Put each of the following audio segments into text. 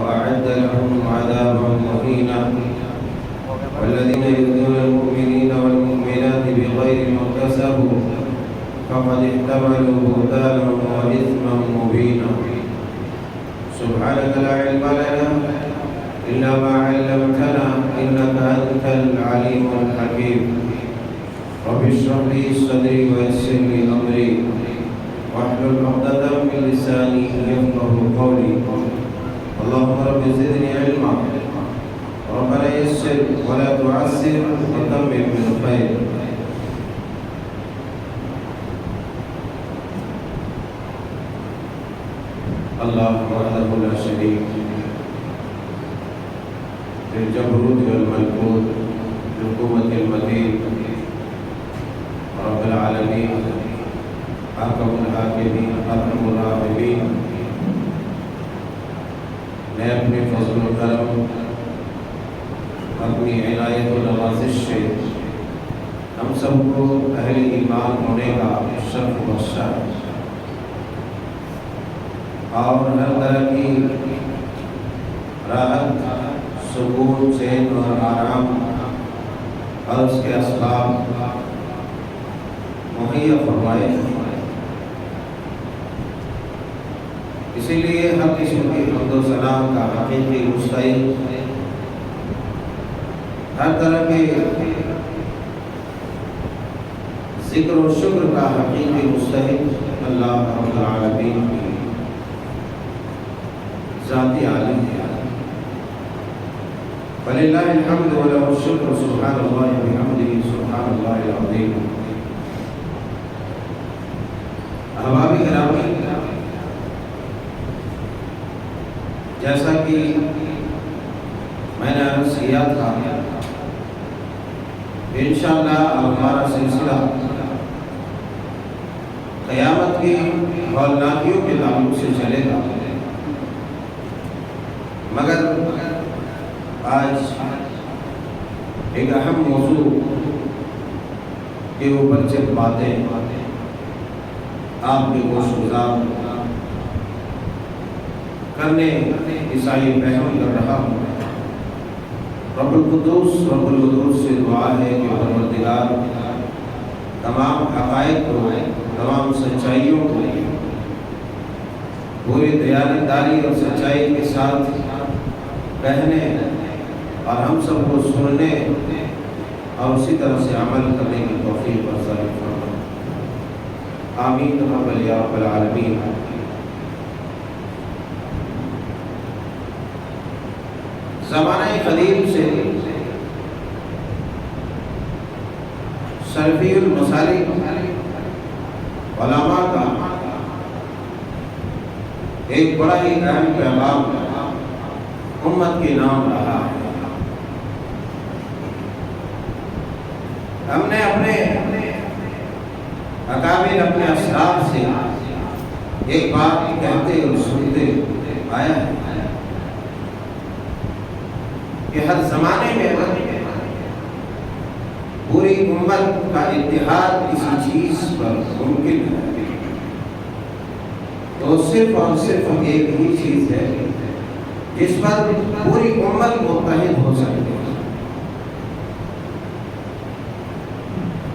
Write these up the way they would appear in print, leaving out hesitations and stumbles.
وأعد لهم عذابا مهينا والذين يؤذون المؤمنين والمؤمنات بغير ما اكتسبوا فقد احتملوا بهتانا وإثما مبينا سبحانك لا علم لنا إلا ما علمتنا إنك أنت العليم الحكيم رب اشرح لي صدري ويسر لي أمري واحلل عقدة من لساني يفقهوا قولي اللهم رب زدني علما ربنا يسر ولا تعسر وتمم بالخير اللہ وحدہ لا شریک بالجبروت والملکوت بالقوة المتین رب العالمین حاکم الحاکمین ارحم الراحمین میں اپنے فضل و کرم اپنی عنایت و نوازش سے ہم سب کو اہل ایمان ہونے کا شرف بخشا اور ہر طرح کی راحت سکون چین اور آرام اور اس کے اسباب مہیا فرمائے اسی لیے ہر قسم کی حمد و ثنا کا حقیقی مستحق ہر طرح کے ذکر و شکر کا حقیقی مستحق اللہ رب العالمین کی ذاتی عالم ہے فللہ الحمد ولہ الشکر سبحان اللہ وبحمدہ سبحان اللہ العظیم احباب گرامی جیسا کہ میں نے عرض کیا تھا انشاءاللہ ہمارا سلسلہ قیامت کی ہولناکیوں کے تعلق سے چلے گا مگر آج ایک اہم موضوع کے اوپر چند باتیں آپ کے گوش گزار کرنے عیسائی پہم کر رہا ہوں رب القدوس رب القدوس سے دعا ہے کہ پروردگار تمام حقائق کو تمام سچائیوں کو پوری دیانتداری اور سچائی کے ساتھ کہنے اور ہم سب کو سننے اور اسی طرح سے عمل کرنے کی توفیق عطا فرمائے آمین یا رب العالمین زمانہ قدیم سے سلفی المسالک علماء کا ایک بڑا ہی اہم پیغام امت کے نام رہا ہے ہم نے اپنے اکابر اپنے اسلاف سے ایک بات کہتے اور سنتے آیا ہے کہ ہر زمانے میں پوری امت کا اتحاد کسی چیز پر ممکن ہے تو صرف اور صرف ایک ہی چیز ہے جس پر پوری امت متحد ہو سکتی ہے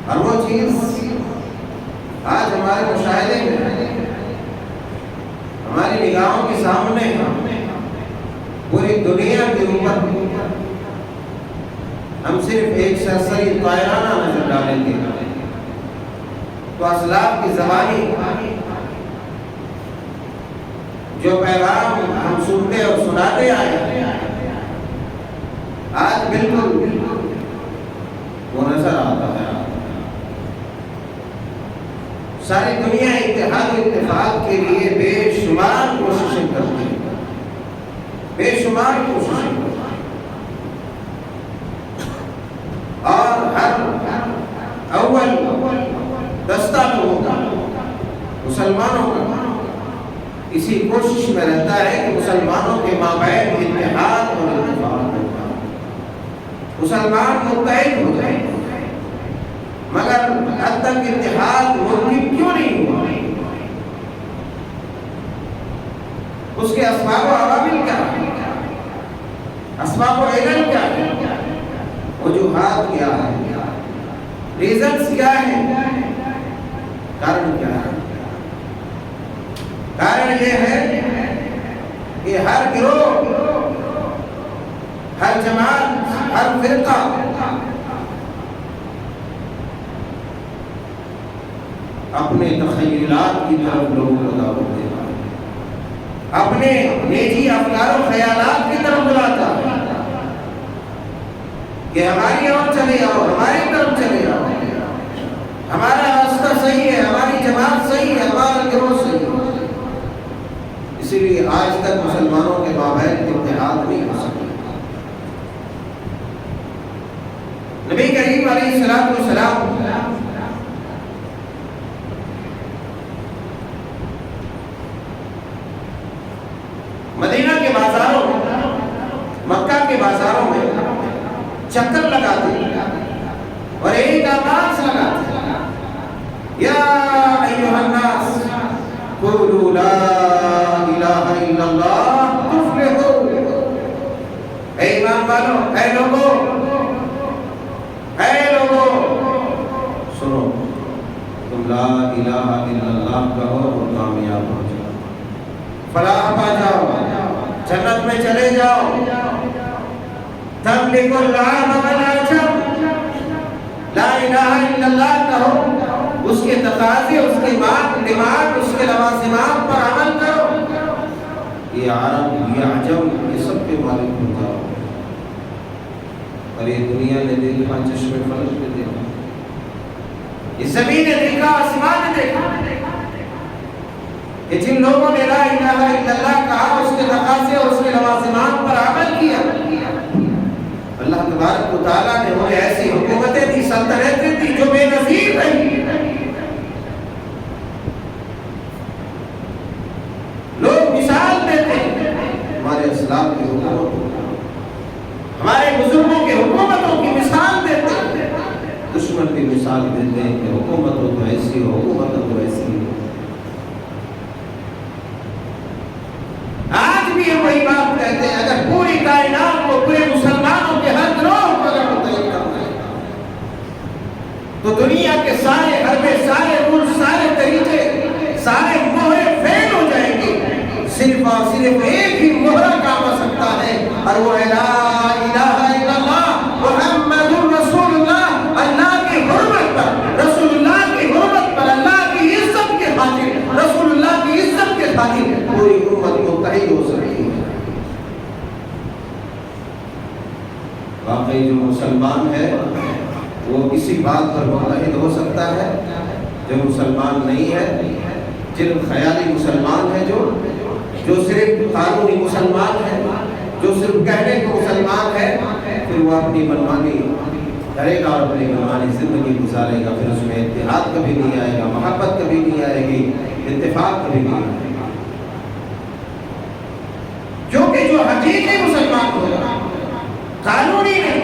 اور وہ چیز آج ہمارے مشاہدے میں ہماری نگاہوں کے سامنے پوری دنیا کے اوپر ہم صرف ایک سرسری طائرانہ نظر ڈالیں گے تو اسلاف کی زبانی جو پیغام ہم سنتے اور سناتے آئے آج بالکل وہ نظر آتا ہے ساری دنیا اتحاد و اتفاق کے لیے بے شمار کوششیں کرتی ہے بے شمار کوششیں کرتی ہے اور ہر اول دستہ لوگوں کا مسلمانوں کا اسی کوشش میں رہتا ہے کہ مسلمانوں کے مابین اتحاد اور اتفاق ہوگا مسلمان متحد ہو جائیں مگر حد تک اتحاد ممکن کیوں نہیں ہوا اس کے اسباب و عوامل کیا ہیں اسباب و علل کیا ہے، وجوہات کیا ہے، ریزنز کیا ہے، کارن کیا ہے؟ کارن یہ ہے کہ ہر گروہ، ہر جماعت، ہر فرقہ اپنے تخیلات کی طرف لوگوں کو دعوت دیتا ہے، اپنے نجی افکار و خیالات کی طرف بلاتا ہے کہ ہماری اور چلے آؤ، ہماری طرف چلے آؤ، ہمارا راستہ صحیح ہے، ہماری جماعت صحیح ہے، ہمارا گروہ صحیح ہے۔ اسی لیے آج تک مسلمانوں کے مابین اتحاد نہیں ہو سکا۔ نبی کریم علیہ الصلوۃ والسلام مدینہ کے بازاروں میں، مکہ کے بازاروں میں چکر لگاتے اور ایک آواز لگاتے، یا ایھا الناس قولوا لا الہ الا اللہ تفلحوا۔ اے ایمان والو، اے لوگو، سنو، تم لا الہ الا اللہ کہو اور کامیاب ہو جاؤ، فلاح پا جاؤ، جنت میں چلے جاؤ۔ تملک العام والعجم، لا الہ الا اللہ کہو، اس کے تقاضے، اس کے دماغ، اس کے لوازمات پر عمل کرو، یہ عرب، یہ عجم، یہ سب کے مالک ہو جاؤ۔ اور یہ دنیا نے دیکھا، چشم فلک نے دیکھا، یہ زمین نے دیکھا، آسمان نے دیکھا کہ جن لوگوں نے لا الہ الا اللہ کہا، اس کے تقاضے اور اس کے لوازمات پر عمل کیا، اللہ تبارک و تعالیٰ نے انہیں ایسی حکومتیں دی، سلطنتیں دی جو بے نظیر رہی۔ لوگ مثال دیتے ہمارے اسلام کی حکومت، ہمارے بزرگوں کے حکومتوں کی مثال دیتے، دشمن کی مثال دیتے ہیں کہ حکومت ہو تو ایسی ہو، حکومت ہو تو ایسی ہو۔ آج بھی یہ وہی بات کہتے ہیں، اگر پوری کائنات کو، پورے مسلمانوں کے ہر گروہ کو اگر متحد کرنا ہے تو دنیا کے سارے حربے، سارے رول، سارے طریقے، سارے مہرے فیل ہو جائیں گے۔ صرف اور صرف ایک ہی مہرہ کام آ سکتا ہے، اور وہ ہے لا الہ الا اللہ محمد رسول اللہ۔ اللہ کی حرمت پر، رسول اللہ کی حرمت پر، اللہ کی عزت کے خاطر، رسول اللہ کی عزت کے خاطر پوری امت متحد ہو سکتی ہے۔ واقعی جو مسلمان ہے وہ کسی بات پر متحد ہو سکتا ہے، جو مسلمان نہیں ہے، جن خیالی مسلمان ہے، جو صرف قانونی مسلمان ہے، جو صرف کہنے کو مسلمان ہے، پھر وہ اپنی منمانی کرے گا اور اپنی منمانی زندگی گزارے گا، پھر اس میں اتحاد کبھی نہیں آئے گا، محبت کبھی نہیں آئے گی، اتفاق کبھی نہیں آئے گا۔ کیونکہ جو حقیقی مسلمان ہوگا، قانونی نہیں،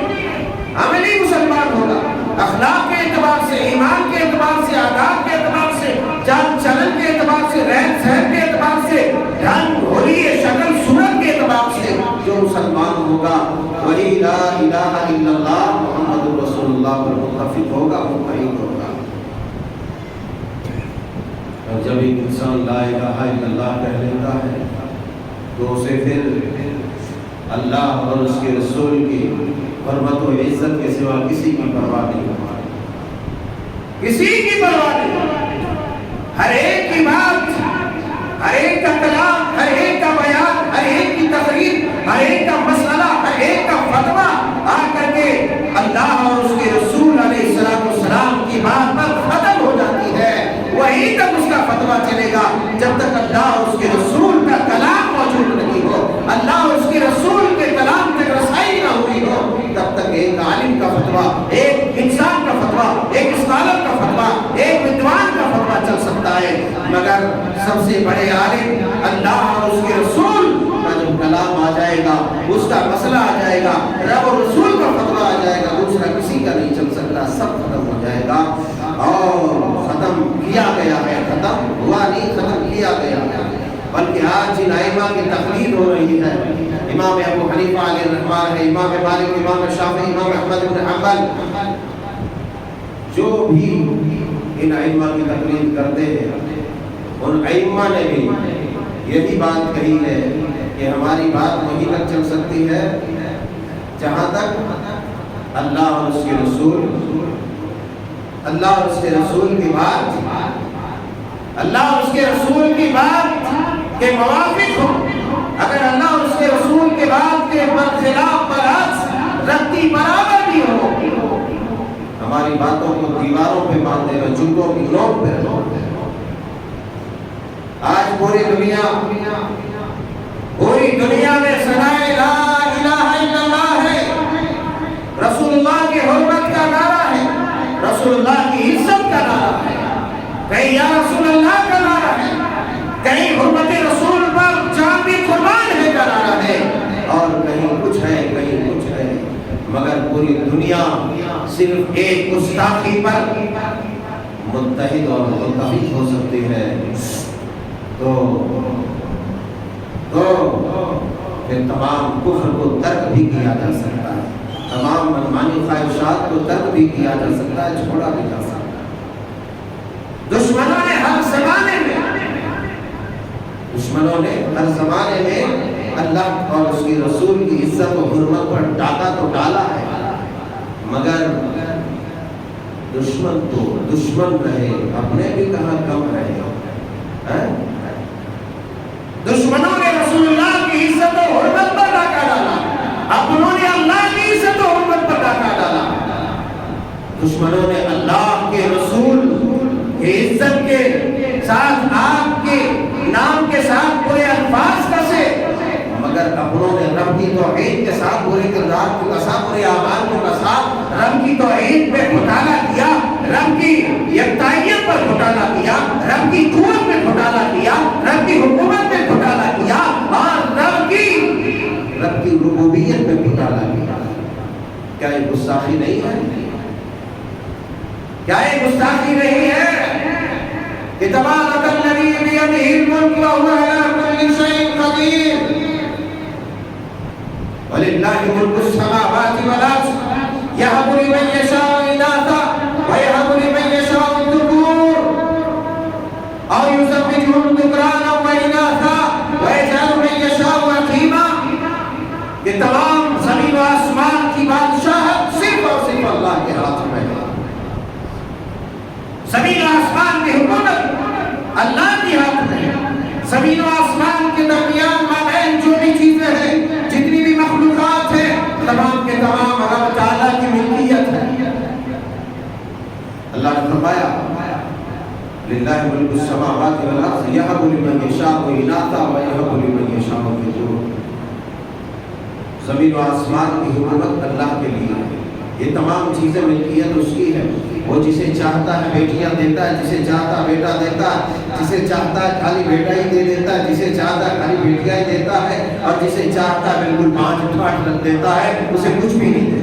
عملی مسلمان ہوگا، اخلاق کے اعتبار سے، ایمان کے اعتبار سے، آداب کے اعتبار سے، چال چلن کے اعتبار سے، رہن سہن کے اعتبار سے، رنگ ہولی شکل صورت کے اعتبار سے جو مسلمان ہوگا وہی لا الہ الا اللہ محمد رسول اللہ پر متفق ہوگا، متحد ہوگا۔ اور جب ایک انسان لا الہ الا اللہ کہہ لیتا ہے تو اسے پھر اللہ اور اس کے رسول کی حرمت و عزت کے سوا کسی کی پرواہ نہیں ہوتی، کسی کی پرواہ نہیں۔ ہر ایک کی بات، ہر ایک کا کلام، ہر ایک کا بیان، ہر ایک کی تقریر، ہر ایک کا مسئلہ، ہر ایک کا فتویٰ آ کر کے اللہ اور اس کے رسول علیہ السلام کی بات پر ختم ہو جاتی ہے۔ وہیں تک اس کا فتویٰ چلے گا جب تک اللہ اور اس کے رسول کا کلام موجود نہیں ہو، اللہ اور اس کے رسول کے کلام تک رسائی نہ ہوئی ہو، تب تک ایک عالم کا فتویٰ، ایک انسان کا فتویٰ، ایک اسکالر کا فتویٰ، ایک ودوان کا فتویٰ چل سکتا ہے، مگر سب سے بڑے عالم اللہ اور اس کے رسول کا جب کلام آ جائے گا، اس کا مسئلہ آ جائے گا، رب اور رسول کا فتویٰ آ جائے گا، دوسرا کسی کا نہیں چل سکتا، سب ختم ہو جائے گا۔ اور ختم کیا گیا ہے، ختم ہوا نہیں، ختم کیا گیا ہے۔ بلکہ آج جن ائمہ کی تقلید ہو رہی ہے، امام ابو حنیفہ علیہ الرحمہ ہے، امام مالک، امام شافعی، امام احمد بن حنبل، جو بھی ان ائمہ کی تقلید کرتے ہیں، ان ائمہ نے بھی یہی بات کہی ہے کہ ہماری بات وہیں تک چل سکتی ہے جہاں تک اللہ اور اس کے رسول، اللہ اور اس کے رسول کی بات، اللہ اور اس کے رسول کی بات کے موافق ہو۔ اگر اللہ اور اس کے رسول کے بات کے برخلاف برعکس رتی برابر بھی ہو، ہماری باتوں کو دیواروں پہ باندھ دینا، جوتوں کی نوک پہ رکھو۔ آج پوری دنیا میں صدائے لا الہ الا اللہ ہے، رسول اللہ کی حرمت کا نعرہ ہے، رسول اللہ کی عزت کا نعرہ ہے، کہیں یا رسول اللہ کا نعرہ ہے، کہیں حرمت رسول پر جان بھی قربان ہے کا نعرہ ہے، اور کہیں کچھ ہے، کہیں کچھ ہے، مگر پوری دنیا صرف ایک گستاخی پر متحد اور متفق ہو سکتی ہے۔ تو پھر تمام کفر کو ترک بھی کیا جا سکتا ہے، تمام منمانی خواہشات کو ترک بھی کیا جا سکتا ہے، چھوڑا بھی جا سکتا ہے۔ دشمنوں نے ہر زمانے میں اللہ اور اس کی رسول کی عزت و حرمت پر ڈاکہ تو ڈالا ہے، مگر دشمن تو دشمن رہے، اپنے بھی کہاں کم رہے۔ دشمنوں نے رسول اللہ کی عزت و حرمت پر ڈاکہ ڈالا، اپنوں نے اللہ کی عزت و حرمت پر ڈاکہ ڈالا۔ دشمنوں نے اللہ کے رسول کی عزت کے ساتھ آپ کے نام کے ساتھ پورے الفاظ کسے، مگر اپنوں نے رب کی توحید کے ساتھ پورے کردار کو کسا، پورے اعمال کو کسا، رب کی توحید پہ گھوٹالا کیا، رب کی یکتائیت پر گھوٹالا کیا، رب کی قوت پہ گھوٹالا کیا، رب کی حکومت پہ گھوٹالا کیا، اور رب کی ربوبیت پہ گھوٹالا کیا۔ کیا یہ گستاخی نہیں ہے؟ کیا یہ گستاخی نہیں ہے کہ تبارک الذی بیدہ الملک وہو علی کل شیء قدیر، وللہ ملک السماوات والارض یہب لمن یشاء اناثا ویہب لمن یشاء الذکور او یزوجہم ذکرانا واناثا ویجعل من یشاء عقیما۔ یہ تمام زمین و آسمان کی بادشاہت صرف اور صرف اللہ کے ہاتھ میں ہے، زمین و آسمان کی حکومت اللہ کی ہاتھ میں ہے، زمین و آسمان کے درمیان مابین جو بھی چیزیں ہیں، جتنی بھی مخلوقات ہیں، تمام کے تمام رب تعالیٰ کی ملکیت ہے۔ اللہ نے فرمایا للہ ملک السماوات والارض یہب لمن یشاء اناثا ویہب لمن یشاء الذکور۔ زمین و آسمان کی حکومت اللہ کے لیے ہے، یہ تمام چیزیں ملکیت اس کی ہے۔ وہ جسے چاہتا ہے بیٹیاں دیتا ہے، جسے چاہتا ہے بیٹا دیتا ہے، جسے چاہتا ہے خالی بیٹا ہی دے دیتا ہے، جسے چاہتا ہے خالی بیٹیاں ہی دیتا ہے، اور جسے چاہتا ہے بالکل 5 ٹھاٹ رکھ دیتا ہے، اسے کچھ بھی نہیں دیتا۔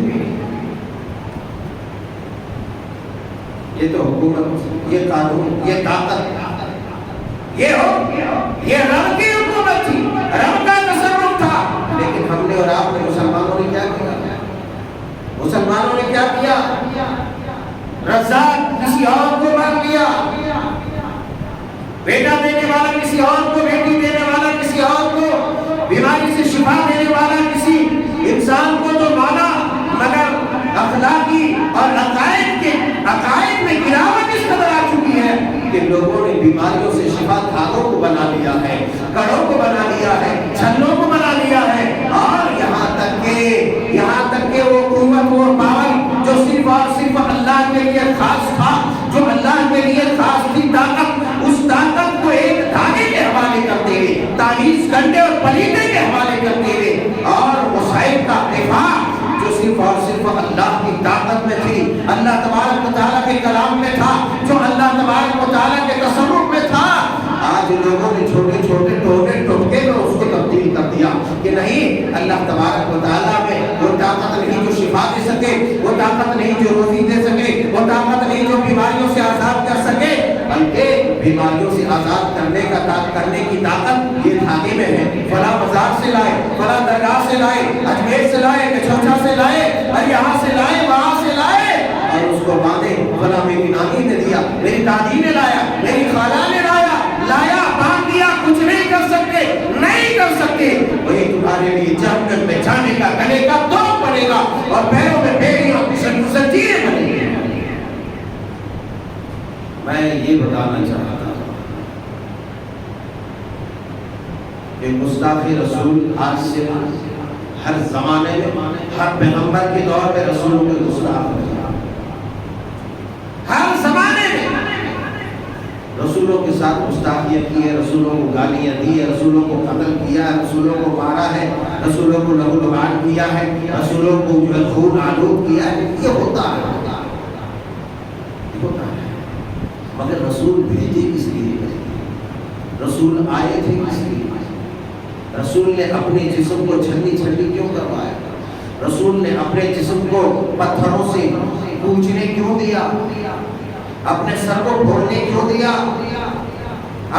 یہ تو حکومت، یہ قانون، یہ طاقت، یہ رب کی حکومت تھی، رب کا تصرف تھا۔ لیکن ہم نے اور آپ نے، مسلمانوں نے کیا کیا؟ مسلمانوں نے کیا کیا؟ رزاق کسی اور کو مان لیا، بیٹا دینے والا کسی اور کو، بیٹی دینے والا کسی اور کو، بیماری سے شفا دینے والا کسی انسان کو تو مانا، مگر اخلاقی اور عقائد میں گراوٹ اس قدر آ چکی ہے کہ لوگوں نے بیماریوں سے شفا دھاگوں کو بنا لیا ہے، کڑوں کو بنا لیا ہے، چھلوں کو بنا لیا ہے، اور یہاں تک کہ وہ قوت، وہ پاور جو صرف اور صرف اللہ کے لیے خاص تھا، جو اللہ کے لیے خاص تھی طاقت، اس طاقت کو ایک دھاگے کے حوالے کرتے ہوئے، تعویذ گھنٹے اور پلیتے کے حوالے کرتے ہوئے، اور مصائب کا دفاع جو صرف اور صرف اللہ کی طاقت میں تھی، اللہ تبارک و تعالیٰ کے کلام میں تھا، جو اللہ تبارک و تعالیٰ کے تصرف میں تھا، آج لوگوں نے چھوٹے چھوٹے ٹوٹکے میں اس کو تبدیل کر دیا کہ نہیں، اللہ تبارک و تعالیٰ میں وہ طاقت نہیں جو شفا دے سکے، وہ طاقت نہیں جو روزی دے سکے، وہ طاقت نہیں جو بیماریوں سے آزاد کر سکے، بلکہ بیماریوں سے آزاد کرنے کی طاقت یہ دھاگے میں ہے. فلاں مزار سے لائے, فلاں درگاہ سے لائے, اجمیر سے لائے, کچھوچا سے لائے, اور یہاں سے لائے, وہاں سے لائے, اور اس کو باندھے. فلاں میری نانی نے دیا, میری دادی نے لایا, میری خالہ نے لایا, باندھ دیا. کچھ نہیں کر سکتے, نہیں کر سکتے. وہی تمہارے لیے جہنم میں جانے کا گلے کا توق بنے گا اور پیروں میں بیڑیاں زنجیریں بنے گی. میں یہ بتانا چاہتا ہوں کہ گستاخی رسول آج سے ہر زمانے میں, ہر پیغمبر کے دور میں رسولوں کے گستاخ ہوئے. ہر زمانے میں رسولوں کے ساتھ گستاخیاں کی ہے, رسولوں کو گالیاں دی ہے, رسولوں کو قتل کیا ہے, رسولوں کو مارا ہے, رسولوں کو لہو لہان کیا ہے, رسولوں کو جو ہے خون آلود کیا ہے. یہ ہوتا ہے, مگر رسول بھیجے کس لیے؟ رسول آئے تھے کس لیے؟ رسول نے اپنے جسم کو چھنی چھنی کیوں کروایا؟ رسول نے اپنے جسم کو پتھروں سے پوچھنے کیوں دیا؟ اپنے سر کو پھوڑنے کیوں دیا؟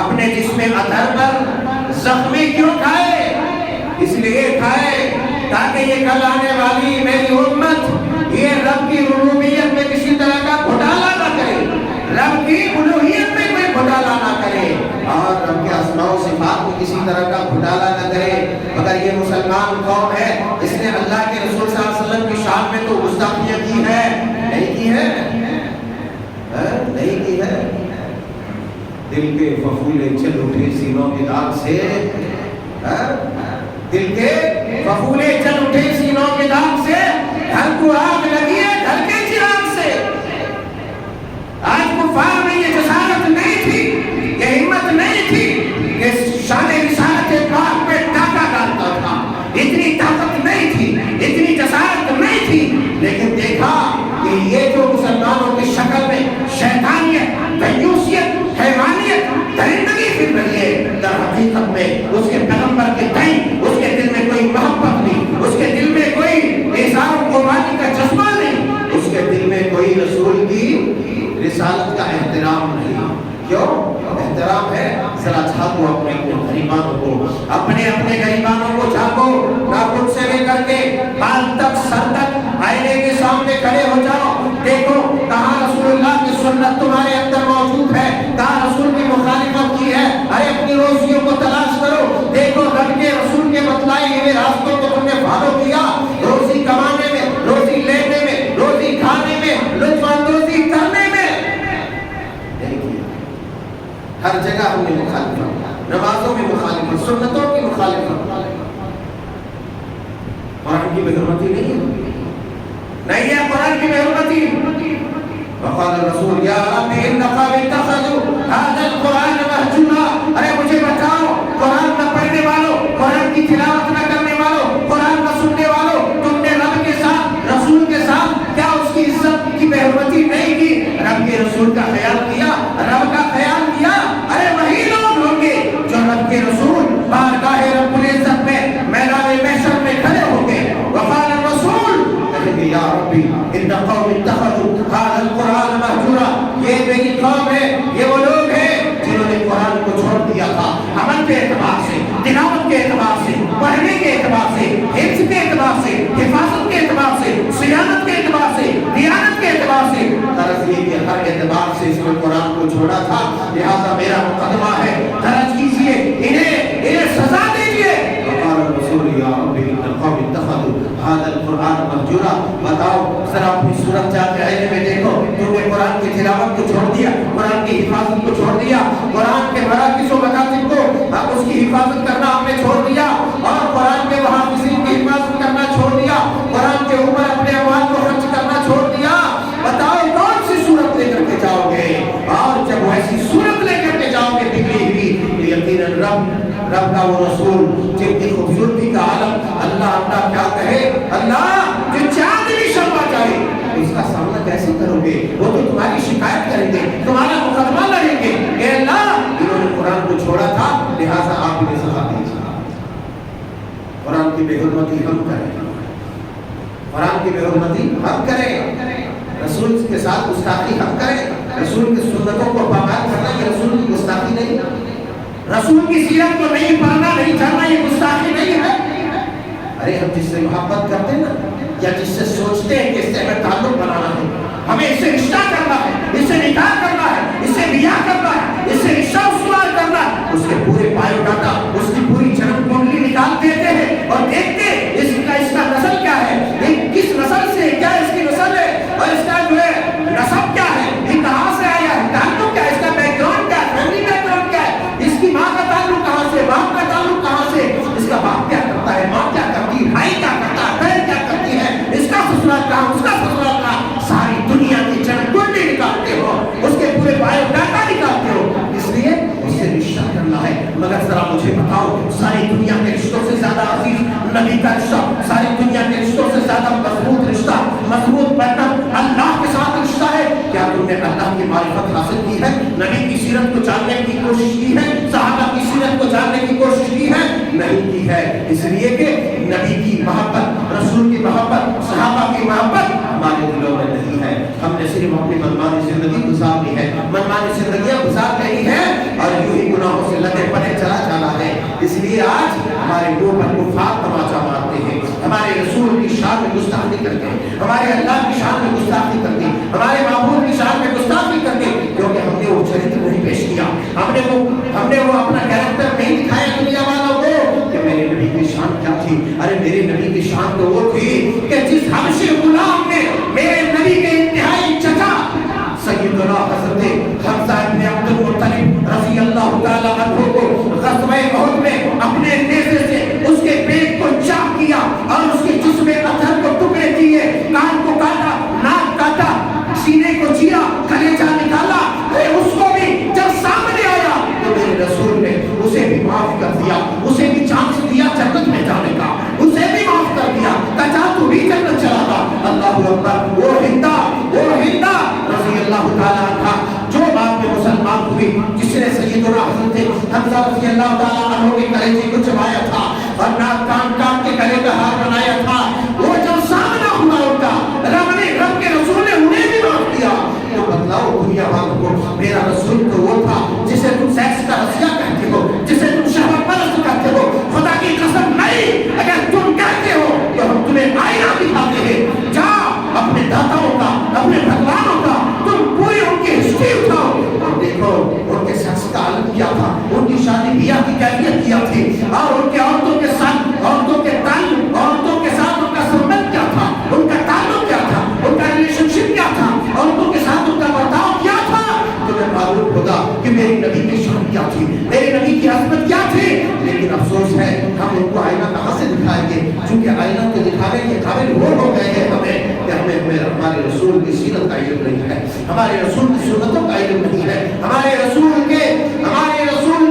اپنے جسم اطہر پر زخمی کیوں کھائے؟ اس لیے کھائے تاکہ یہ کل آنے والی میری امت یہ رب کی ربوبیت میں کسی طرح کا گھوٹالا نہ کرے, رب کی الوہیت میں کوئی گھوٹالا نہ کرے, اور رب کے اسماء و صفات میں کسی طرح کا گھوٹالا نہ کرے. مگر یہ مسلمان قوم ہے, اس نے اللہ کے رسول صلی اللہ علیہ وسلم کی شان میں تو گستاخیاں کی ہے, نہیں کی ہے, نہیں کی ہے. دل کے ففولے چل اٹھے سینوں کے داغ سے, دل کے ففولے چل اٹھے سینوں کے داغ سے, گھر کو آگ لگی ہے گھر کے چراغ سے. آج کفار میں یہ جسارت نہیں تھی, یہ ہمت نہیں تھی کہ شان رسالت پاک پہ ڈاکہ ڈالتا تھا, اتنی طاقت نہیں تھی, اتنی جسارت نہیں تھی. لیکن دیکھا کہ یہ جو مسلمانوں کی شکل میں شیطانیت, دیوسیت, حیوانیت, درندگی پھر رہی ہے, در حقیقت میں اس کے پیغمبر کے تئیں اس کے دل میں کوئی محبت نہیں, اس کے دل میں کوئی اظہار قربانی کا جذبہ نہیں, اس کے دل میں کوئی رسول کی رسالت کا احترام نہیں. کیوں احترام ہے؟ ذرا جھانکو اپنے غریبانوں کو, اپنے غریبانوں کو جھانکو, ناخن سے لے کر کے بال تک سر تک آئینے کے سامنے کھڑے ہو جاؤ, دیکھو کہاں رسول اللہ کی سنت تمہارے اندر موجود ہے, کہاں رسول کی مخالفت کی ہے. ارے اپنی روزیوں کو تلاش کرو, دیکھو رب کے رسول کے بتلائے ہوئے راستوں کو تم نے فالو کیا. روزی کمانے میں, روزی لینے میں, روزی کھانے میں, لطف اندوزی کرنے میں ہر جگہ ہم نے مخالفت, نمازوں میں مخالفت, سنتوں کی مخالفت. قرآن کی بے حرمتی نہیں ہے قرآن کی بے حرمتی. وقال الرسول یا رب ان قوم اتخذوا هذا القرآن مهجورا. ارے مجھے بتاؤ, قرآن نہ پڑھنے والوں, قرآن کی تلاوت نہ کرنے والوں, قرآن نہ سننے والوں, تم نے رب کے ساتھ, رسول کے ساتھ کیا اس کی عزت کی بے حرمتی نہیں کی؟ رب کے رسول کا خیال کیا, رب کا خیال کیا. ارے وہی لوگ ہوں گے جو رب کے رسول بارگاہ رب العزت میں میدان محشر میں کھڑے ہوں گے. وقال الرسول یا ربی ان قوم اتخذوا هذا القرآن مهجورا. یہ میری قوم ہے, یہ وہ لوگ ہیں جنہوں نے قرآن کو چھوڑ دیا تھا عمل کے اعتبار سے, تلاوت کے اعتبار سے, پڑھنے کے اعتبار سے, حفظ کے اعتبار سے, حفاظت کے اعتبار سے, صیانت کے اعتبار سے, دیانت کے اعتبار سے, غرض یہ کہ ہر اعتبار سے اس نے قرآن کو چھوڑا تھا. لہذا میرا مقدمہ ہے, درج کیجیے, انہیں سزا دیجیے. وقال الرسول یا ربی ان قوم اتخذوا هذا القرآن مهجورا. بتاؤ ذرا اپنی صورت جا کے آئینے میں دیکھو, تم نے قرآن کی تلاوت کو چھوڑ دیا, قرآن کی حفاظت کو چھوڑ دیا, قرآن کے مراکز و مکاتب کو اب اس کی حفاظت کرنا ہم نے چھوڑ دیا, اور قرآن کے محافظین کی حفاظت کرنا چھوڑ دیا, قرآن کے اوپر اپنے اموال کو خرچ کرنا چھوڑ دیا. بتاؤ کون سی صورت لے کر کے جاؤ گے؟ اور جب ایسی صورت لے کر کے جاؤ گے بگڑی ہوئی, تو یقیناً رب کا وہ رسول جن کی خوبصورتی کا عالم اللہ کیا کہے, اللہ جو چاند بھی شرما جائے اس کا سامنا کیسے کرو گے؟ وہ تو تمہاری شکایت کریں گے, تمہارا مقدمہ لڑیں گے. اے اللہ, انہوں نے قرآن کو چھوڑا تھا, لہٰذا آپ انہیں سزا دیجیے. قرآن کی بے حرمتی ہم کریں, قرآن کی بے حرمتی ہم کریں, رسول کے ساتھ گستاخی ہم کریں. رسول کی سنتوں کو پامال کرنا یہ رسول کی گستاخی نہیں؟ رسول کی سیرت کو نہیں پڑھنا نہیں جاننا یہ گستاخی نہیں ہے؟ ارے ہم جس سے محبت کرتے ہیں نا یا جس سے سوچتے ہیں کہ اس سے ہمیں تعلق بنانا ہے، ہمیں اس سے رشتہ کرنا ہے، اس سے نکاح کرنا ہے، اس سے بیاہ کرنا ہے، اس سے رشتہ استوار کرنا ہے، اس کے پورے بایو ڈاٹا، اس کی پوری جنم کنڈلی نکال دیتے ہیں اور دیکھتے ہیں اس کا نسل کیا ہے، یہ کس نسل سے، کیا اس کی نسل ہے اور اس کا جو ہے نسب کیا ہے، یہ کہاں سے آیا ہے، تعلق کیا ہے، اس کا بیک گراؤنڈ کیا ہے، فیملی بیک گراؤنڈ کیا ہے، اس کی ماں کا تعلق کہاں سے، باپ کا تعلق کہاں سے، اس کا باپ کیا کرتا ہے، ماں کیا کرتی ہے، بھائی کیا کرتا ہے، بہن کیا کرتی ہے، اس کا سسرال کہاں، اس کا سسرال کہاں، ساری دنیا کی جنم کنڈلی نکالتے ہو، اس کے پورے بایو ڈاٹا نکالتے ہو، اس لیے اس سے رشتہ کرنا ہے۔ مگر ذرا مجھے بتاؤ، ساری دنیا کے رشتوں سے زیادہ عزیز نبی کا رشتہ، ساری دنیا کے رشتوں سے زیادہ مضبوط رشتہ، مضبوط بندھن اللہ کے ساتھ رشتہ ہے۔ کیا تم نے اللہ کی معرفت حاصل کی ہے، نبی کی سیرت کو جاننے کی کوشش کی ہے، صحابہ کی سیرت کو جاننے کی کوشش کی ہے؟ نہیں کی ہے، اس لیے کہ نبی کی محبت، رسول کی محبت، صحابہ کی محبت ہمارے دلوں میں نہیں ہے۔ ہم نے صرف اپنی منمانی زندگی گزارنی ہے، منمانی زندگیاں گزار رہی ہیں اور یوں ہی گناہوں سے لگے پڑے چلا جانا ہے۔ اس لیے آج ہمارے منہ پر کفار تماچا مارتے ہیں، ہمارے رسول کی شان میں گستاخی کرتے ہیں، ہمارے اللہ کی شان میں گستاخی کرتے ہیں، ہمارے معبود کی شان میں گستاخی کرتے ہیں، کیونکہ ہم نے وہ چرتر نہیں پیش کیا، ہم نے وہ اپنا کیریکٹر نہیں دکھایا دنیا والوں کو کہ میرے نبی کی شان کیا تھی۔ ارے میرے نبی کی شان تو وہ تھی کہ جس حبشی غلام نے میرے نبی کے انتہائی چچا سیدنا حضرت حمزہ بن عبد المطلب رضی اللہ تعالیٰ عنہ کو غزوہ احد میں اپنے نیزے سے اس کے پیٹ کو چاک کیا اور اس کے جسم اطہر کو ٹکڑے کیے، کان کو کاٹا، ناک کاٹا، سینے کو چیرا، کلیجہ نکالا، اس کو بھی جب سامنے آیا تو میرے رسول نے اسے بھی معاف کر دیا، اسے بھی چانس دیا جنت میں جانے کا، اسے بھی معاف کر دیا، کہا تو بھی جنت چلا گا۔ اللہ اکبر۔ وہ ہندا رضی اللہ تعالیٰ عنہ جو بعد میں مسلمان ہوئی، جس نے سیدنا حضرت حمزہ رضی اللہ تعالیٰ عنہ کے کلیجے کو چبایا تھا اور ناک کان کاٹ کے گلے کا ہار بنایا تھا، وہ جب سامنا ہوا ان کا، رب کے رسول نے انہیں بھی معاف کیا۔ تو بتلاؤ دنیا والوں کو، میرا رسول تو وہ تھا جسے تم سیکس کا رسیا کہتے ہو، جسے تم شہوت پرست کہتے ہو، خدا کی قسم نہیں، اگر تم کہتے ہو تو ہم تمہیں آئینہ دکھاتے ہیں، جا اپنے داتاؤں کا، اپنے بھگوانوں کا تم پوری ان کی ہسٹری اٹھاؤ اور دیکھو ان کے شخص کا عالم کیا تھا، ان کی شادی بیاہ کی کیفیت کیا تھی، اور ان کے عورتوں کے ساتھ، عورتوں کے تعلق، عورتوں کے ساتھ ان کا سنبت کیا تھا، ان کا تعلق کیا تھا، ان کا ریلیشن شپ کیا تھا، عورتوں کے ساتھ ان کا برتاؤ کیا تھا۔ تمہیں معلوم ہوگا کہ میری نبی کی شان کیا تھی، میرے نبی کی عظمت کیا تھی۔ لیکن افسوس ہے ہم ان کو آئینہ کہاں سے دکھائیں گے، چونکہ آئینہ کو دکھانے کے قابل وہ ہو گئے ہیں ہمارے رسول کی سیرت کا علم نہیں ہے، ہمارے رسول کی سنتوں کا علم نہیں ہے، ہمارے رسول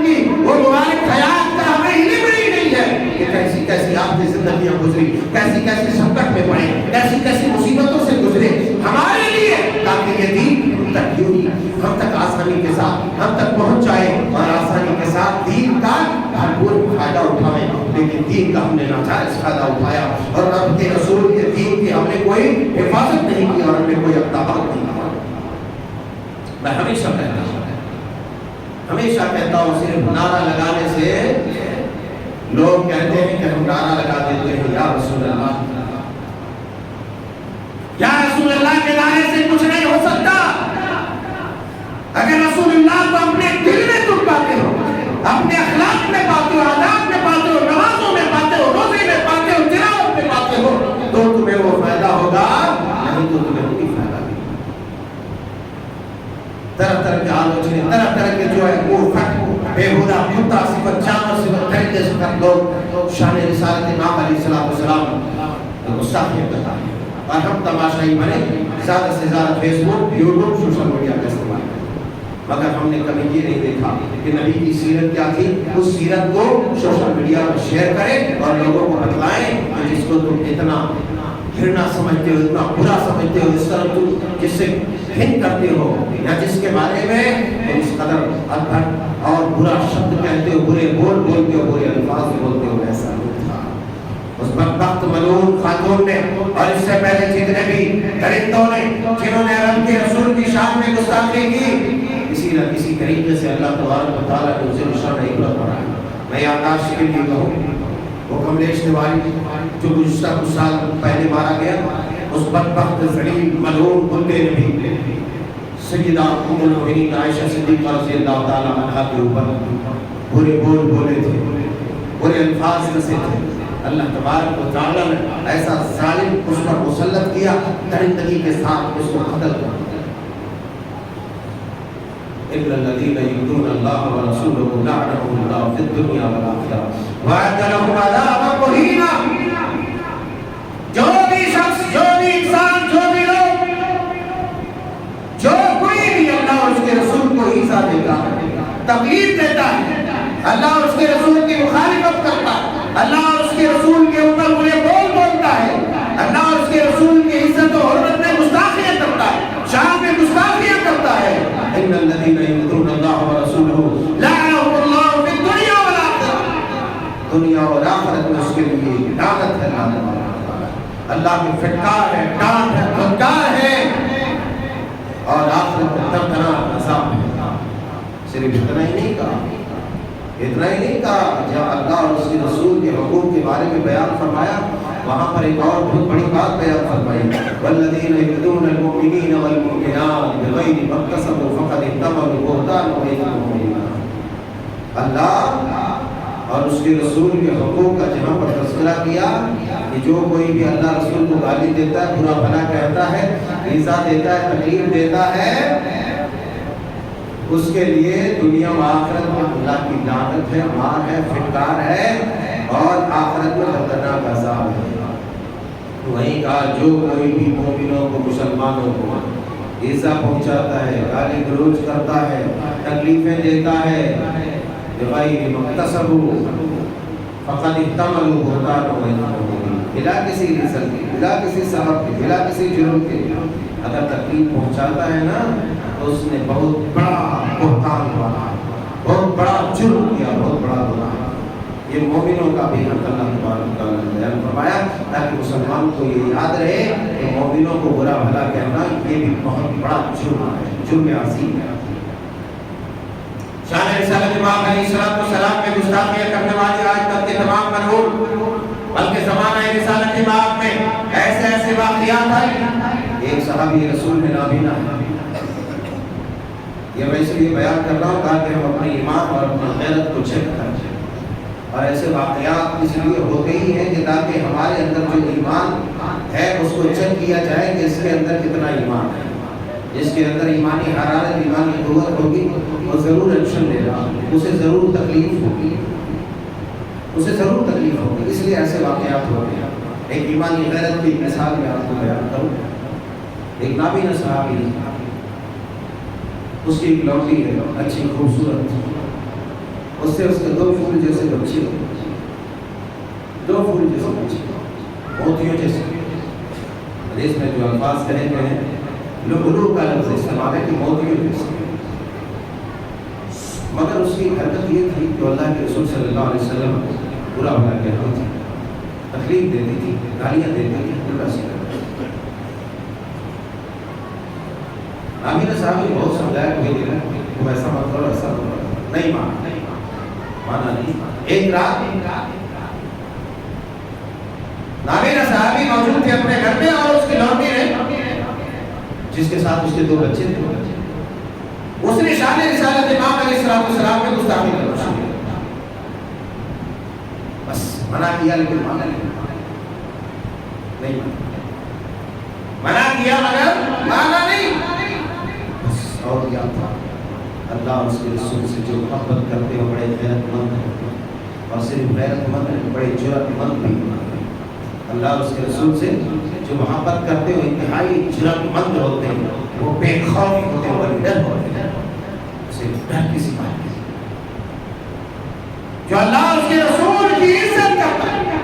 کی وہ مبارک حیات کا ہمیں علم ہی نہیں ہے کہ کیسی کیسی آپ کی زندگیاں گزری، کیسی کیسی سنکٹ میں پڑے، کیسی کیسی مصیبتوں سے گزرے ہمارے لیے، تاکہ یہ دین ہم تک یوں ہی، ہم تک آسانی کے ساتھ ہم تک پہنچ جائے اور آسانی کے ساتھ دین کا بھرپور فائدہ اٹھائیں۔ لیکن دین کا ہم نے ناجائز فائدہ اٹھایا اور رب کے رسول کے دین کی ہم نے کوئی حفاظت نہیں کی اور ہم نے کوئی اقدامات نہیں کیا۔ میں ہمیشہ کہتا ہوں صرف نعرہ لگانے سے لوگ کہتے ہیں کہ ہم نعرہ لگا دیتے ہیں یا رسول اللہ، یا رسول اللہ کے نعرے سے کچھ نہیں ہو سکتا۔ اگر رسول اللہ کو اپنے دل میں تم پاتے ہو، اپنے اخلاق میں پاتے ہو، آداب میں پاتے ہو، نمازوں میں پاتے ہو، روزے میں پاتے ہو، تلاوت میں پاتے ہو، تو تمہیں وہ فائدہ ہوگا، نہیں تو تمہیں کوئی فائدہ نہیں۔ طرح طرح کے آلوچنے، طرح طرح کے جو ہے وہ بےہودہ کتا صفت، جانور صفت، درجے صفت لوگ شان رسالت امام علیہ السلام گستاخی کرتا ہے اور ہم تماشائی بنے، زیادہ سے زیادہ فیس بک، یوٹیوب، سوشل میڈیا کا استعمال کریں۔ مگر ہم نے کبھی یہ نہیں دیکھا کہ نبی کی سیرت کیا تھی، اس سیرت کو سوشل میڈیا پر شیئر کریں اور لوگوں کو بتلائیں کہ جس کو تم اتنا گھرنا سمجھتے ہو، اتنا برا سمجھتے ہو، اس طرح تم جس سے گھن کرتے ہو یا جس کے بارے میں تم اس قدر ادھر اور برا شبد کہتے ہو، برے بول بولتے ہو، برے الفاظ بولتے ہو، ایسا نہیں تھا۔ اس بدبخت ملعون خاتون نے اور اس سے پہلے جتنے بھی درندوں نے جنہوں نے رب کے رسول کی شان میں گستاخی کی، کسی نہ کسی طریقے سے اللہ تبارک و تعالیٰ نے اسے نشان عبرت بنایا۔ میں یادداشت کے لیے کہوں، وہ کملیش تیواری جو گزشتہ کچھ سال پہلے مارا گیا، اس بدبخت ذلیل ملعون بندے نے بھی سیدہ ام المؤمنین عائشہ صدیقہ رضی اللہ تعالیٰ عنہا کے اوپر برے بول بولے تھے، برے الفاظ کسے تھے۔ اللہ تبارک و تعالیٰ نے ایسا ظالم اس پر مسلط کیا، درندگی کے ساتھ اس کو قتل کر دیا۔ إِلَّا الَّذِينَ يُؤْذُونَ اللَّهَ وَرَسُولَهُ لَعْنَهُمُ اللَّهُ فِي الدُّنْيَا وَالْآخِرَةِ وَأَعَدَّ لَهُمْ عَذَابًا مُهِينًا۔ جو بھی شخص، جو بھی انسان، جو بھی لوگ، جو کوئی بھی اللہ اور اس کے رسول کو ایذا دیتا ہے، تکلیف دیتا ہے، اللہ اور اس کے رسول کی مخالفت کرتا ہے، اللہ اور اس کے رسول کے اوپر برے بول بولتا ہے، اللہ اور اس کے رسول کی عزت و حرمت میں گستاخیاں کرتا ہے، شان میں گستاخیاں کرتا ہے، ان الذين يؤذون الله ورسوله لعنهم الله في الدنيا والآخرة، دنیا اور آخرت میں اس کے لیے لعنت ہے۔ اللہ کی فٹکار ہے، ڈانٹ ہے، دھنکار ہے، اور آخرت میں دردناک عذاب ہے۔ صرف اتنا ہی نہیں کہا، اتنا ہی نہیں کہا، جب اللہ اور اس کے رسول کے حقوق کے بارے میں بیان فرمایا، وہاں پر ایک اور بہت بڑی بات بیان فرمائی، والذین یؤذون المؤمنین والمؤمنات بغیر ما اکتسبوا فقد احتملوا بہتانا واثما مبینا۔ اللہ اور اس کے رسول کے حقوق کا جہاں پر تذکرہ کیا کہ جو کوئی بھی اللہ رسول کو گالی دیتا ہے، برا بھلا کہتا ہے، ایذا دیتا ہے، تکلیف دیتا ہے، اس کے لیے دنیا و آخرت میں اللہ کی لعنت ہے، مار ہے، فٹکار ہے، اور آخرت میں دردناک عذاب ہے۔ وہیں کہا جو کوئی بھی مومنوں کو، مسلمانوں کو ایذا پہنچاتا ہے، گالی گلوچ کرتا ہے، تکلیفیں دیتا ہے، بغیر ما اکتسبوا فقد احتملوا بہتانا واثما مبینا، بلا کسی ریزن کے، بلا کسی سبب کے، بلا کسی جرم کے اگر تکلیف پہنچاتا ہے نا، تو اس نے بہت بڑا بہتان مانا، بہت بڑا جرم کیا، بہت بڑا گناہ۔ یہ مومنوں کا بھی حق اللہ تبارک و تعالیٰ نے بیان فرمایا تاکہ مسلمان کو یہ یاد رہے کہ مومنوں کو برا بھلا کہنا یہ بھی بہت بڑا جرم ہے، جرم عظیم ہے۔ شان رسالت امام علیہ السلام میں گستاخیاں کرنے والے آج تک کے تمام مرحوم، بلکہ زمانہ رسالت امام میں ایسے ایسے واقعات آئے۔ ایک صحابی رسول میں نابینا ہے، یہ میں اس لیے بیان کر رہا ہوں تاکہ ہم اپنے ایمان اور اپنی غیرت کو چیک کریں، اور ایسے واقعات اس لیے ہوتے ہی ہیں کہ تاکہ ہمارے اندر جو ایمان ہے اس کو چیک کیا جائے کہ اس کے اندر کتنا ایمان ہے۔ جس کے اندر ایمانی حرارت، ایمانی قوت ہوگی وہ ضرور ایکشن لے گا، اسے ضرور تکلیف ہوگی، اسے ضرور تکلیف ہوگی، اس لیے ایسے واقعات ہوتے ہیں۔ ایک ایمانی غیرت کی مثال میں آپ کو بیان کروں۔ ایک نابینا صحابی، اس کی ایک لڑکی ہے اچھی خوبصورت، اس سے اس کے دو پھول جیسے بچے، دو پھول جیسے بچے، موتیوں جیسے۔ حدیث میں جو الفاظ کہے گئے ہیں، لؤلؤ کا لفظ استعمال ہے کہ موتیوں جیسے، مگر اس کی حرکت یہ تھی کہ اللہ کے رسول صلی اللہ علیہ وسلم برا بھلا کہتی تھی، تکلیف دیتی تھی، گالیاں دیتی تھی، الٹا سیدھا۔ نابینا صاحب نے بہت سمجھایا کہ تم ایسا مت کرو، ایسا مت کرو، نہیں مانا نہیں۔ ایک رات نابینا صحابی موجود تھے اپنے گھر میں، اور اس کی لڑکی نے جس کے ساتھ اس کے دو بچے تھے، اس نے شان رسالت امام علیہ السلام میں گستاخی کرنا شروع کیا۔ بس منع کیا لیکن مانا نہیں، منع کیا مگر مانا نہیں۔ بس اور کیا تھا، اللہ اور اس کے رسول سے جو محبت کرتے ہیں بڑے غیرت مند ہیں، اور صرف غیرت مند ہیں، بڑے جرأت مند بھی ہیں۔ اللہ اور اس کے رسول سے جو محبت کرتے ہیں انتہائی جرأت مند ہوتے ہیں، وہ بے خوف ہوتے ہیں، وہ ڈر ہوتے ہیں، اسے ڈر کسی بات کی۔ جو اللہ اور اس کے رسول کی عزت کرتا ہے،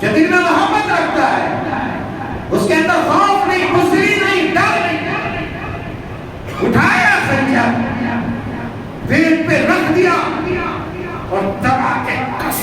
جو دل میں محبت رکھتا ہے، اس کے اندر خوف نہیں، بزدلی نہیں، ڈر نہیں، اٹھایا خنجر، پیٹ پہ رکھ دیا اور دبا کے کس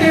6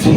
6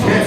6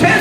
6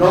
9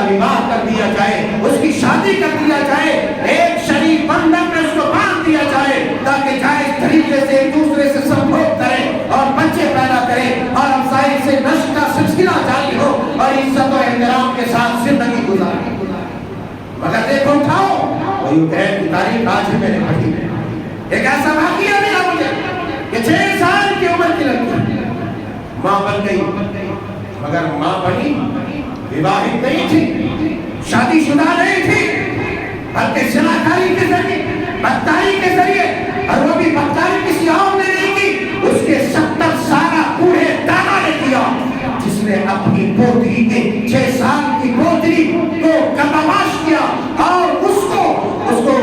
کا نکاح کر دیا جائے، اس کی شادی کر دیا جائے، ایک شریف بندھن میں اس کو باندھ دیا جائے تاکہ جائز طریقے سے ایک دوسرے سے سمجھوت کریں اور بچے پیدا کریں اور افزائی سے نسل کا سلسلہ جاری ہو اور عزت و احترام کے ساتھ زندگی گزاریں۔ مگر دیکھو اٹھاؤ وہی کی تاریخ آج ہی میں نے پڑھی، ایک ایسا واقعہ ملا مجھے کہ 6 سال کی عمر کی لڑکی ماں بن گئی، مگر ماں بنی وواہت نہیں تھی، شادی شدہ نہیں تھی، بلکہ زناکاری کے ذریعے، بدکاری کے ذریعے، اور وہ بھی بدکاری کسی اور نے نہیں کی، اس کے 70 سالہ بوڑھے دادا نے کیا، جس نے اپنی پوتری کے 6 سال کی پوتری کو کباباش کیا اور اس کو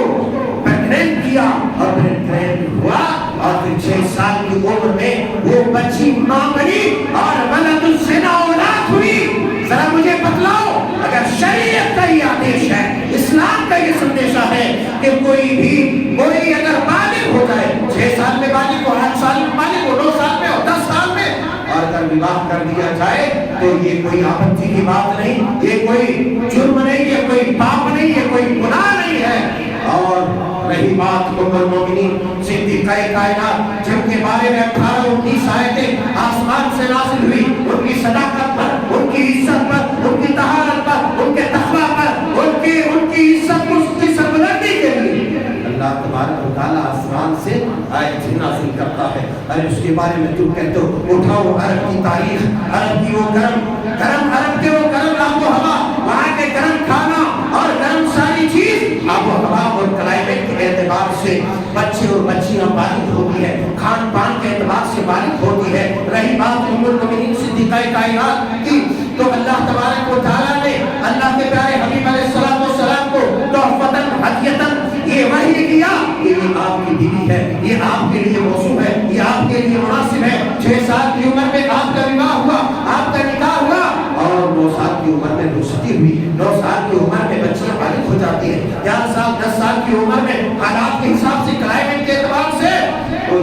پریگننٹ کیا اور پریگننٹ ہوا اور پھر 6 سال کی عمر میں وہ بچی ماں بنی اور ولد الزنا اولاد ہوئی۔ ذرا مجھے بتلاؤ، اگر شریعت کا یہ آدیش ہے، اسلام کا یہ سندیشہ ہے کہ کوئی اگر بالغ ہو جائے، 6 سال میں بالغ ہو، 8 سال میں بالغ ہو، 9 سال میں ہو، 10 سال میں، اور اگر وواہ کر دیا جائے تو یہ کوئی آپتی کی بات نہیں، یہ کوئی جرم نہیں، یہ کوئی پاپ نہیں، یہ کوئی گناہ نہیں ہے۔ اور رہی بات ام المومنین صدیقہ کائنات جن کے بارے میں 18-19 آیتیں آسمان سے نازل ہوئی، ان کی صداقت پر، ان کی عزت پر، ان کی طہارت پر، ان کے تقوی پر، ان کی عزت اس کی سربلندی کے لیے اللہ تبارک و تعالیٰ آسمان سے آیت نازل کرتا ہے۔ اور اس کے بارے میں تم کہتے ہو اٹھاؤ عرب کی تاریخ، عرب کی وہ گرم عرب کے وہ گرم آب و ہوا، وہاں کے گرم کھانا اور گرم ساری چیز، آب و ہوا اور کلائمیٹ کے اعتبار سے بچے اور بچیاں بالغ ہوتی ہے، کھان پان کے اعتبار سے بالغ ہوتی ہے۔ رہی بات ام المومنین صدیقہ کائنات کی تو اللہ تبارک و تعالیٰ نے اللہ کے پیارے حبیب علیہ السلام کو تحفتاً ہدیتاً یہ وحی کیا کہ یہ آپ کی بیوی ہے، یہ آپ کے لیے موضوع ہے، یہ آپ کے لیے مناسب ہے۔ 6 سال کی عمر میں آپ کا نکاح ہوا، آپ کا نکاح ہوا اور 9 سال کی عمر میں رخصتی ہوئی، 9 سال کی عمر میں بچیاں بالغ ہو جاتی ہیں، 11 سال 10 سال کی عمر میں حالات کے حساب سے کلائمیٹ کے اعتبار سے، تو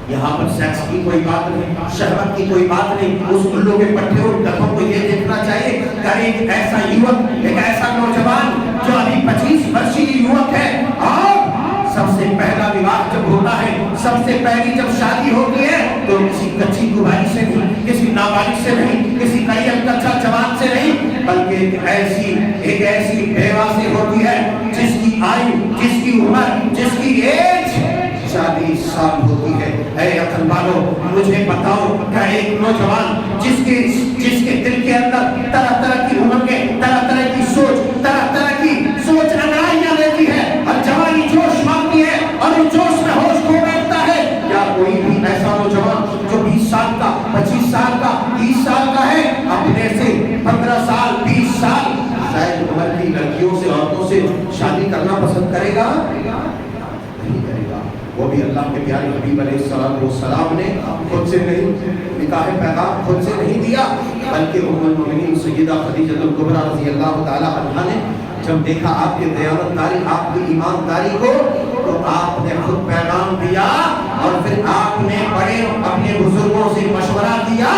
یہاں پر سیکس کی کوئی بات نہیں، شہوت کی کوئی بات نہیں۔ اس الو کے پٹھے اور گدھوں کو یہ دیکھنا چاہیے کہ ایک ایسا یوک، ایک ایسا نوجوان جو ابھی 25 برسی یوک ہے اور سب سے پہلا وواہ جب ہوتا ہے، سب سے پہلی جب شادی ہوتی ہے تو کسی کچی کبائی سے نہیں، کسی نابالغ سے نہیں، کسی کئی کچا جوان سے نہیں، بلکہ ایک ایسی بیوہ سے ہوتی ہے جس کی آیو، جس کی عمر، جس کی ایج 40 سال ہوتی ہے۔ اے عقل والو مجھے بتاؤ کہ ایک نوجوان جس کے دل کے اندر طرح طرح کی عمر کے طرح طرح کی سوچ انگڑائیاں لیتی ہے اور جوانی جوش مانگتی ہے اور اس جوش میں ہوش کھو بیٹھتا ہے، کیا کوئی بھی ایسا نوجوان جو 20 سال کا، 25 سال کا، 30 سال کا ہے اپنے سے 15 سال، 20 سال شاید عمر کی لڑکیوں سے، عورتوں سے شادی کرنا پسند کرے گا؟ نہیں کرے گا۔ وہ بھی اللہ کے پیارے حبیب علیہ السلام نے خود سے نہیں نکاح پیغام خود سے نہیں دیا، بلکہ ام المومنین سیدہ خدیجہ الکبریٰ رضی اللہ تعالی عنہا نے جب دیکھا آپ کی دیانتداری، آپ کی ایمانداری کو، تو آپ نے خود پیغام دیا اور پھر آپ نے بڑے اپنے بزرگوں سے مشورہ دیا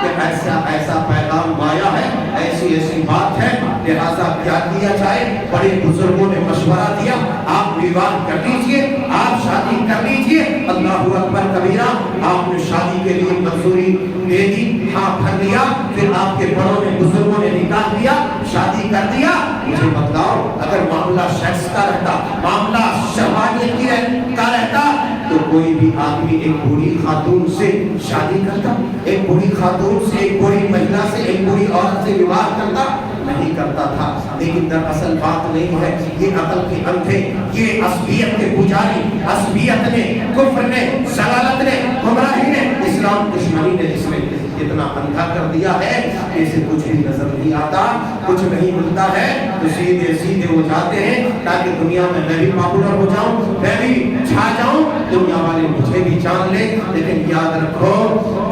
کہ ایسا پیغام آیا ہے، ایسی بات ہے، لہذا کیا کیا جائے۔ بڑے بزرگوں نے مشورہ دیا، آپ وواہ کر لیجئے، آپ شادی کر لیجئے۔ اللہ اکبر کبیرہ، آپ نے شادی کے لیے منظوری دے دی، ہاں بھر لیا، پھر آپ کے بڑوں نے، بزرگوں نے نکاح دیا، شادی کر دیا۔ مجھے بتلاؤ اگر معاملہ شخص کا رہتا، معاملہ شہوانیت کا رہتا تو کوئی بھی آدمی ایک بوڑھی خاتون سے شادی کرتا، ایک بوڑھی خاتون سے، ایک بوڑھی مہیلا سے، ایک بوڑھی عورت سے وواہ کرتا؟ نہیں کرتا تھا۔ لیکن دراصل بات نہیں ہے، یہ عقل کے اندھے، یہ عصبیت کے پجاری، عصبیت نے، کفر نے، ضلالت نے، گمراہی نے، اسلام دشمنی نے اس میں اتنا اندھا کر دیا ہے کہ اسے کچھ بھی نظر نہیں آتا، کچھ نہیں ملتا ہے تو سیدھے وہ جاتے ہیں تاکہ دنیا میں بھی پاپولر ہو جاؤں، میں بھی چھا جاؤں، دنیا والے مجھے بھی جان لیں۔ لیکن یاد رکھو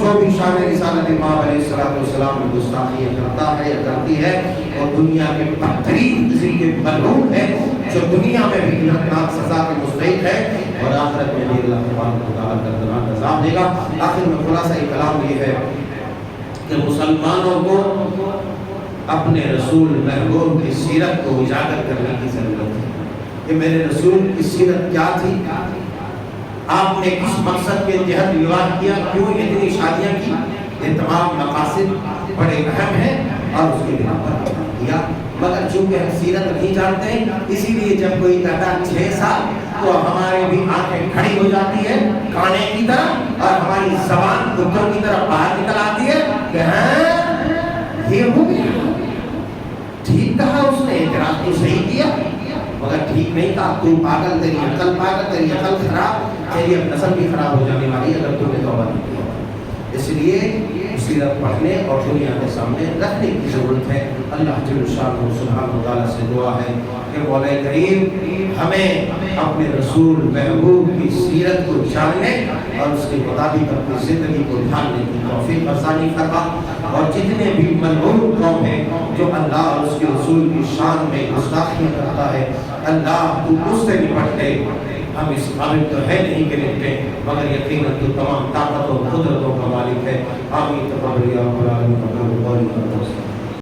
جو بھی شان رسالت امام علیہ السلام میں گستاخیاں کرتا ہے یا کرتی ہے اور دنیا کے بدترین قسم کے ملعون ہے، جو دنیا میں بھی دردناک سزا کے مستحق ہے اور آخرت میں بھی اللہ تبارک و تعالیٰ دردناک عذاب دے گا۔ آخر میں خلاصہ کلام یہ ہے کہ مسلمانوں کو اپنے رسول محبوب کی سیرت کو اجاگر کرنے کی ضرورت ہے کہ میرے رسول کی سیرت کیا تھی، آپ نے کس مقصد کے تحت وواہ کیا، کیوں اتنی شادیاں کی، یہ تمام مقاصد بڑے اہم ہیں اور اس کے بنا پر کیا۔ مگر چونکہ ہم سیرت نہیں جانتے ہیں، اسی لیے جب کوئی کہتا 6 سال تو ہمارے بھی آنکھیں کھڑی ہو جاتی ہے کانے کی طرح، اور ہماری زبان کتوں کی طرح باہر نکل آتی ہے کہ ہاں یہ ہو گیا، ٹھیک کہا اس نے، اعتراف تو صحیح کیا مگر ٹھیک نہیں کہا، تو پاگل، تیری عقل خراب، تیری اب نسل بھی خراب ہو جانے والی اگر تم نے توبہ نہیں کیا۔ اس لیے سیرت پڑھنے اور دنیا کے سامنے رکھنے کی ضرورت ہے۔ اللہ جل شانہ سبحانہ وتعالیٰ سے دعا ہے کہ مولا کریم ہمیں اپنے رسول محبوب کی سیرت کو جاننے اور اس کے مطابق اپنی زندگی کو ڈھالنے کی توفیق آسانی فرما، اور جتنے بھی ملعون قوم ہیں جو اللہ اور اس کے رسول کی شان میں گستاخی کرتا ہے، اللہ تو اس سے نپٹ دے۔ ہم اس قابل تو ہے نہیں کہ نپٹے، مگر یقیناً تو تمام طاقت و قدرتوں کا مالک ہے۔ آمین تقبل یا رب العالمین۔